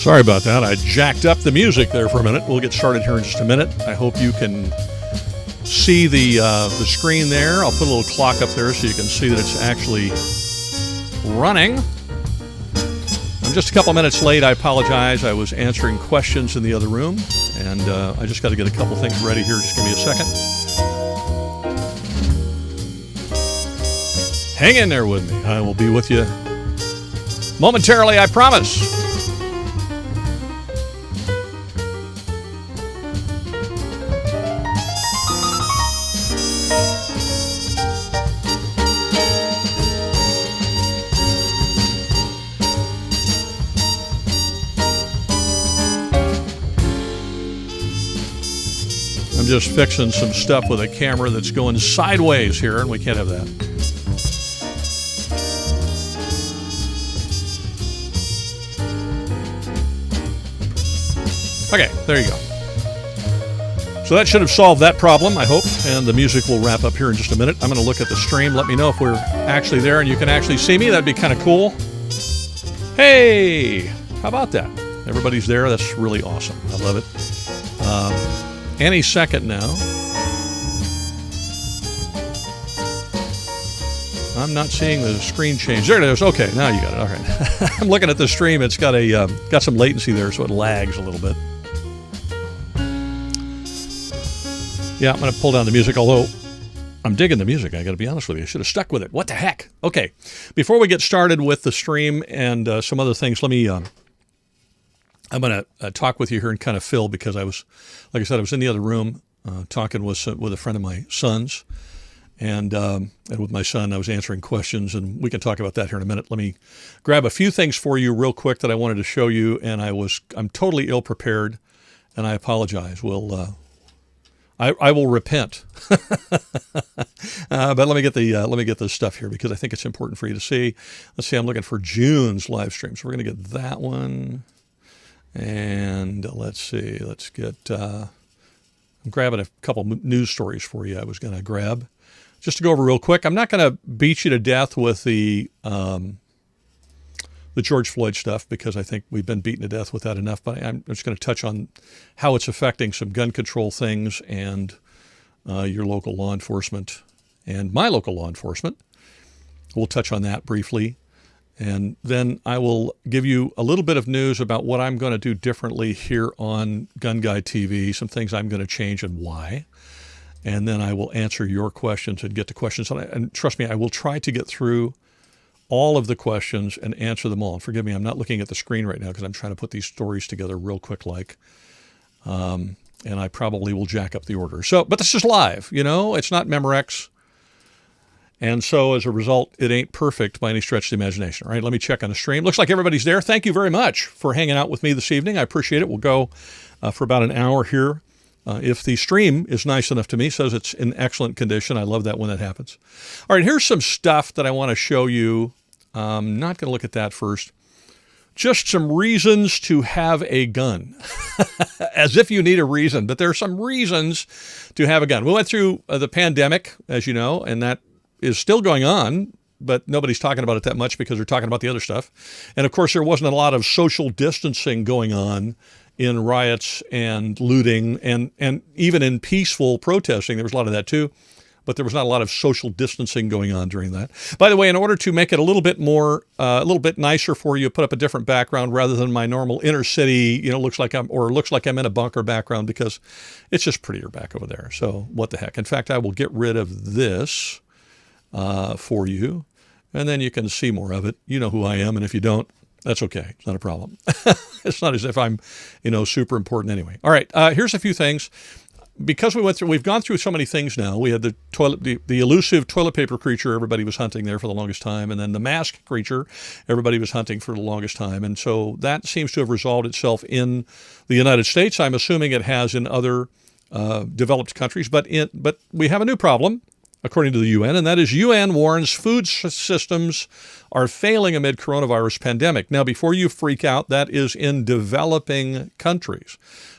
Sorry about that. I jacked up the music there for a minute. We'll get started here in just a minute. I hope you can see the screen there. I'll put a little clock up there so you can see that it's actually running. I'm just a couple minutes late. I apologize. I was answering questions in the other room, and I just got to get a couple things ready here. Just give me a second. Hang in there with me. I will be with you momentarily, I promise. I'm just fixing some stuff with a camera that's going sideways here, and we can't have that. Okay, there you go. So that should have solved that problem, I hope, and the music will wrap up here in just a minute. I'm going to look at the stream. Let me know if we're actually there and you can actually see me. That'd be kind of cool. Hey, how about that? Everybody's there. That's really awesome. I love it. Any second now. I'm not seeing the screen change. There it is. Okay, now you got it. All right. I'm looking at the stream. It's got got some latency there, so it lags a little bit. Yeah, I'm going to pull down the music, although I'm digging the music. I got to be honest with you. I should have stuck with it. What the heck? Okay. Before we get started with the stream and some other things, let me... I'm going to talk with you here and kind of fill, because I was, like I said, I was in the other room talking with a friend of my son's, and with my son I was answering questions, and we can talk about that here in a minute. Let me grab a few things for you real quick that I wanted to show you, and I'm totally ill prepared, and I apologize. I will repent. But let me get the stuff here, because I think it's important for you to see. Let's see. I'm looking for June's live stream, so we're going to get that one. And let's see, I'm grabbing a couple news stories for you I was going to grab. Just to go over real quick, I'm not going to beat you to death with the George Floyd stuff, because I think we've been beaten to death with that enough, but I'm just going to touch on how it's affecting some gun control things and your local law enforcement and my local law enforcement. We'll touch on that briefly. And then I will give you a little bit of news about what I'm going to do differently here on GunGuyTV, some things I'm going to change and why. And then I will answer your questions and get to questions. And trust me, I will try to get through all of the questions and answer them all. And forgive me, I'm not looking at the screen right now because I'm trying to put these stories together real quick and I probably will jack up the order. But this is live, it's not Memorex. And so as a result, it ain't perfect by any stretch of the imagination. All right, let me check on the stream. Looks like everybody's there. Thank you very much for hanging out with me this evening. I appreciate it. We'll go for about an hour here. If the stream is nice enough to me, says it's in excellent condition. I love that when that happens. All right, here's some stuff that I want to show you. I'm not going to look at that first. Just some reasons to have a gun. As if you need a reason, but there are some reasons to have a gun. We went through the pandemic, as you know, and that is still going on, but nobody's talking about it that much because they're talking about the other stuff. And of course, there wasn't a lot of social distancing going on in riots and looting and even in peaceful protesting. There was a lot of that too, but there was not a lot of social distancing going on during that. By the way, in order to make it a little bit more, a little bit nicer for you, put up a different background rather than my normal inner city, looks like I'm in a bunker background, because it's just prettier back over there. So what the heck? In fact, I will get rid of this for you, and then you can see more of it. You know who I am, and if you don't, that's okay. It's not a problem. It's not as if I'm, super important anyway. All right, here's a few things. Because we've gone through so many things now. We had the elusive toilet paper creature everybody was hunting there for the longest time, and then the mask creature everybody was hunting for the longest time. And so that seems to have resolved itself in the United States. I'm assuming it has in other developed countries, but we have a new problem, according to the UN, and that is UN warns food systems are failing amid coronavirus pandemic. Now, before you freak out, that is in developing countries.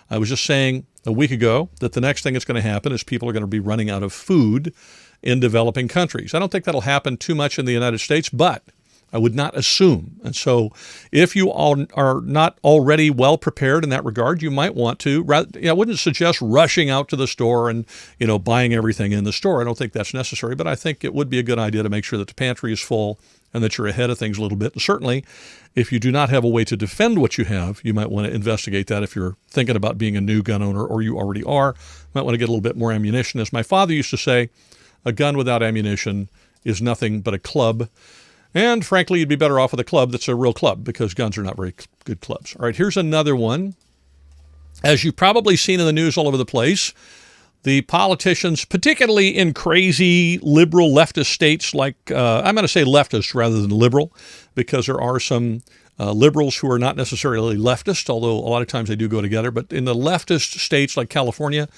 I was just saying a week ago that the next thing that's going to happen is people are going to be running out of food in developing countries. I don't think that'll happen too much in the United States, but I would not assume. And so if you all are not already well prepared in that regard, you might want to, I wouldn't suggest rushing out to the store and, buying everything in the store. I don't think that's necessary, but I think it would be a good idea to make sure that the pantry is full and that you're ahead of things a little bit. And certainly, if you do not have a way to defend what you have, you might want to investigate that if you're thinking about being a new gun owner, or you already are. You might want to get a little bit more ammunition. As my father used to say, a gun without ammunition is nothing but a club. And frankly, you'd be better off with a club that's a real club, because guns are not very good clubs. All right, here's another one. As you've probably seen in the news all over the place, the politicians, particularly in crazy liberal leftist states like, I'm going to say leftist rather than liberal, because there are some liberals who are not necessarily leftist, although a lot of times they do go together. But in the leftist states like California,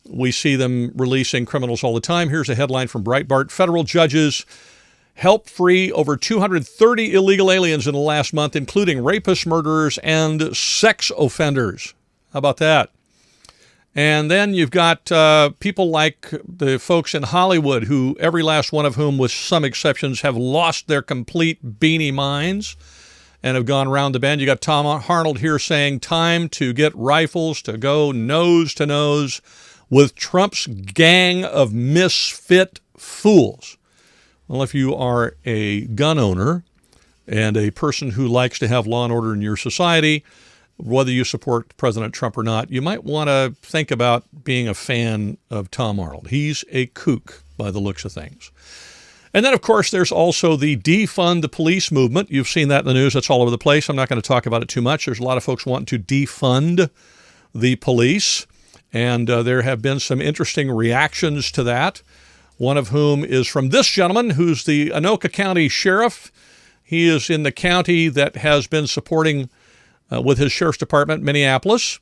we see them releasing criminals all the time. Here's a headline from Breitbart. Federal judges help free over 230 illegal aliens in the last month, including rapists, murderers, and sex offenders. How about that? And then you've got people like the folks in Hollywood, who every last one of whom, with some exceptions, have lost their complete beanie minds and have gone round the bend. You got Tom Arnold here saying time to get rifles to go nose to nose with Trump's gang of misfit fools. Well, if you are a gun owner and a person who likes to have law and order in your society, whether you support President Trump or not, you might want to think about being a fan of Tom Arnold. He's a kook by the looks of things. And then, of course, there's also the defund the police movement. You've seen that in the news. That's all over the place. I'm not going to talk about it too much. There's a lot of folks wanting to defund the police, and there have been some interesting reactions to that, one of whom is from this gentleman, who's the Anoka County Sheriff. He is in the county that has been supporting with his sheriff's department, Minneapolis,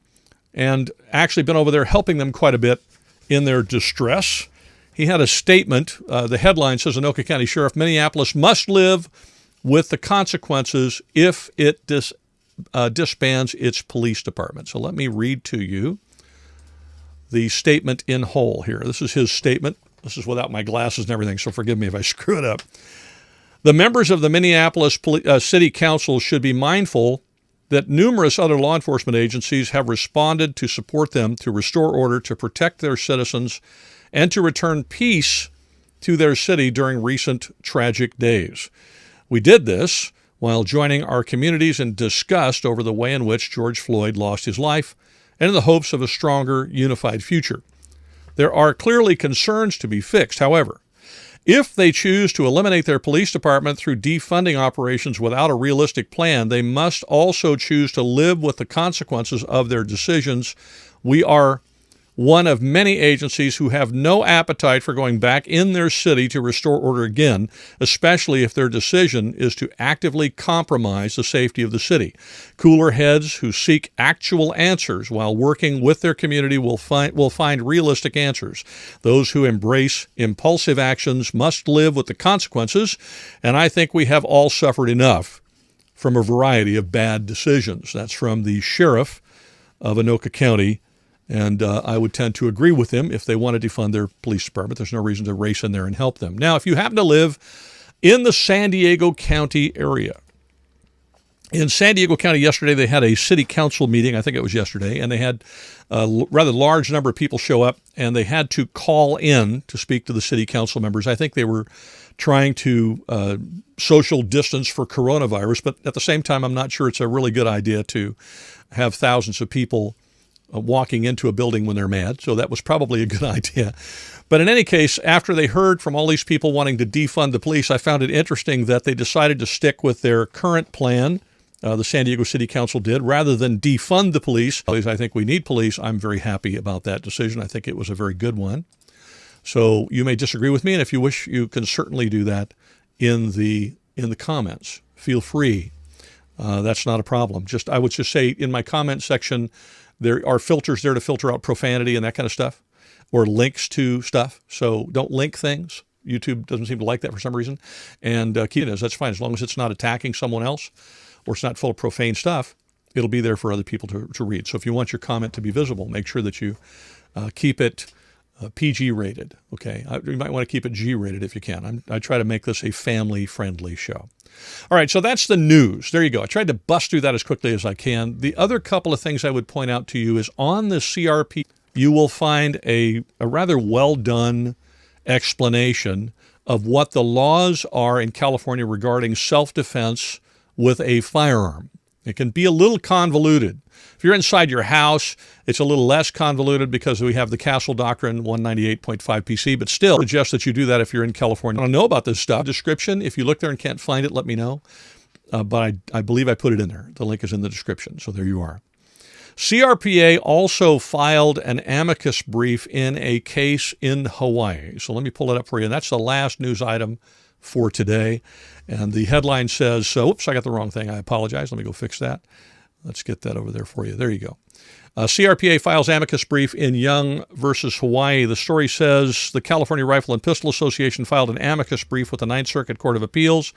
and actually been over there helping them quite a bit in their distress. He had a statement. The headline says, Anoka County Sheriff, Minneapolis must live with the consequences if it disbands its police department. So let me read to you the statement in whole here. This is his statement. This is without my glasses and everything, so forgive me if I screw it up. The members of the Minneapolis City Council should be mindful that numerous other law enforcement agencies have responded to support them to restore order, to protect their citizens, and to return peace to their city during recent tragic days. We did this while joining our communities in disgust over the way in which George Floyd lost his life, and in the hopes of a stronger, unified future. There are clearly concerns to be fixed. However, if they choose to eliminate their police department through defunding operations without a realistic plan, they must also choose to live with the consequences of their decisions. We are one of many agencies who have no appetite for going back in their city to restore order again, especially if their decision is to actively compromise the safety of the city. Cooler heads who seek actual answers while working with their community will find realistic answers. Those who embrace impulsive actions must live with the consequences, and I think we have all suffered enough from a variety of bad decisions. That's from the sheriff of Anoka County. And I would tend to agree with them. If they want to defund their police department, there's no reason to race in there and help them. Now, if you happen to live in the San Diego County area, in San Diego County yesterday, they had a city council meeting. I think it was yesterday, and they had a rather large number of people show up, and they had to call in to speak to the city council members. I think they were trying to social distance for coronavirus, but at the same time, I'm not sure it's a really good idea to have thousands of people walking into a building when they're mad. So that was probably a good idea. But in any case, after they heard from all these people wanting to defund the police, I found it interesting that they decided to stick with their current plan. The San Diego City Council did, rather than defund the police. I think we need police. I'm very happy about that decision. I think it was a very good one. So you may disagree with me, and if you wish, you can certainly do that in the comments. Feel free. That's not a problem. I would just say in my comment section, there are filters there to filter out profanity and that kind of stuff, or links to stuff. So don't link things. YouTube doesn't seem to like that for some reason. And keep it as that's fine. As long as it's not attacking someone else or it's not full of profane stuff, it'll be there for other people to read. So if you want your comment to be visible, make sure that you keep it PG rated. Okay, you might want to keep it G rated if you can. I try to make this a family friendly show. All right, so that's the news. There you go. I tried to bust through that as quickly as I can. The other couple of things I would point out to you is on the CRP, you will find a rather well done explanation of what the laws are in California regarding self-defense with a firearm. It can be a little convoluted. If you're inside your house, it's a little less convoluted because we have the Castle Doctrine 198.5 PC, but still suggest that you do that if you're in California. I don't know about this stuff. Description, if you look there and can't find it, let me know. But I believe I put it in there. The link is in the description, so there you are. CRPA also filed an amicus brief in a case in Hawaii. So let me pull it up for you. And that's the last news item for today. And the headline says, oops, I got the wrong thing. I apologize. Let me go fix that. Let's get that over there for you. There you go. CRPA files amicus brief in Young versus Hawaii. The story says the California Rifle and Pistol Association filed an amicus brief with the Ninth Circuit Court of Appeals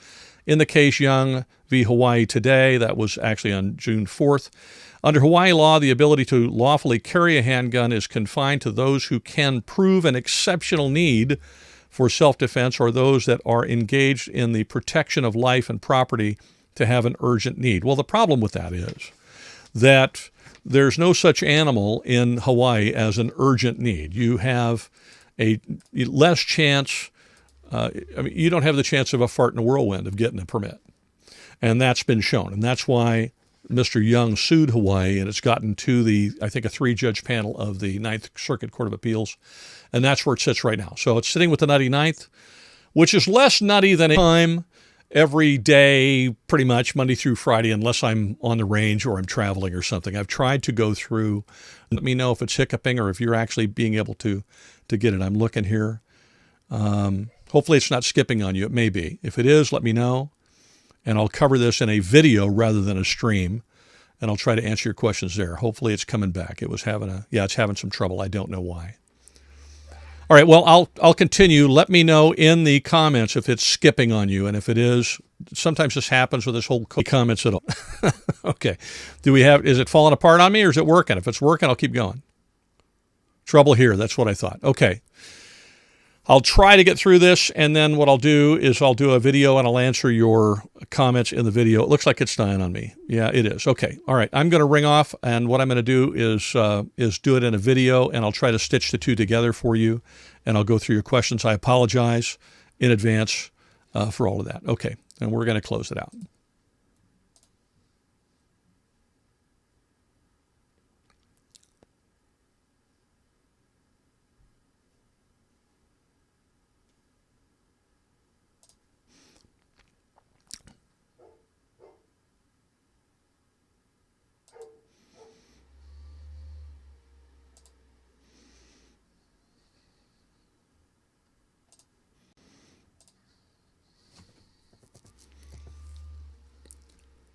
in the case Young v. Hawaii today. That was actually on June 4th. Under Hawaii law, the ability to lawfully carry a handgun is confined to those who can prove an exceptional need for self-defense or those that are engaged in the protection of life and property to have an urgent need. Well, the problem with that is that there's no such animal in Hawaii as an urgent need. You have a less chance, you don't have the chance of a fart in a whirlwind of getting a permit. And that's been shown. And that's why Mr. Young sued Hawaii, and it's gotten to I think, a 3-judge panel of the Ninth Circuit Court of Appeals. And that's where it sits right now. So it's sitting with the nutty ninth, which is less nutty than time every day, pretty much Monday through Friday, unless I'm on the range or I'm traveling or something. I've tried to go through. Let me know if it's hiccuping or if you're actually being able to get it. I'm looking here. Hopefully it's not skipping on you. It may be. If it is, let me know. And I'll cover this in a video rather than a stream. And I'll try to answer your questions there. Hopefully it's coming back. It was it's having some trouble. I don't know why. All right, well, I'll continue. Let me know in the comments if it's skipping on you. And if it is, sometimes this happens with this whole comments at all. Okay. Is it falling apart on me or is it working? If it's working, I'll keep going. Trouble here. That's what I thought. Okay. I'll try to get through this, and then what I'll do is I'll do a video and I'll answer your comments in the video. It looks like it's dying on me. Yeah, it is. Okay. All right. I'm going to ring off, and what I'm going to do is do it in a video, and I'll try to stitch the two together for you, and I'll go through your questions. I apologize in advance for all of that. Okay. And we're going to close it out.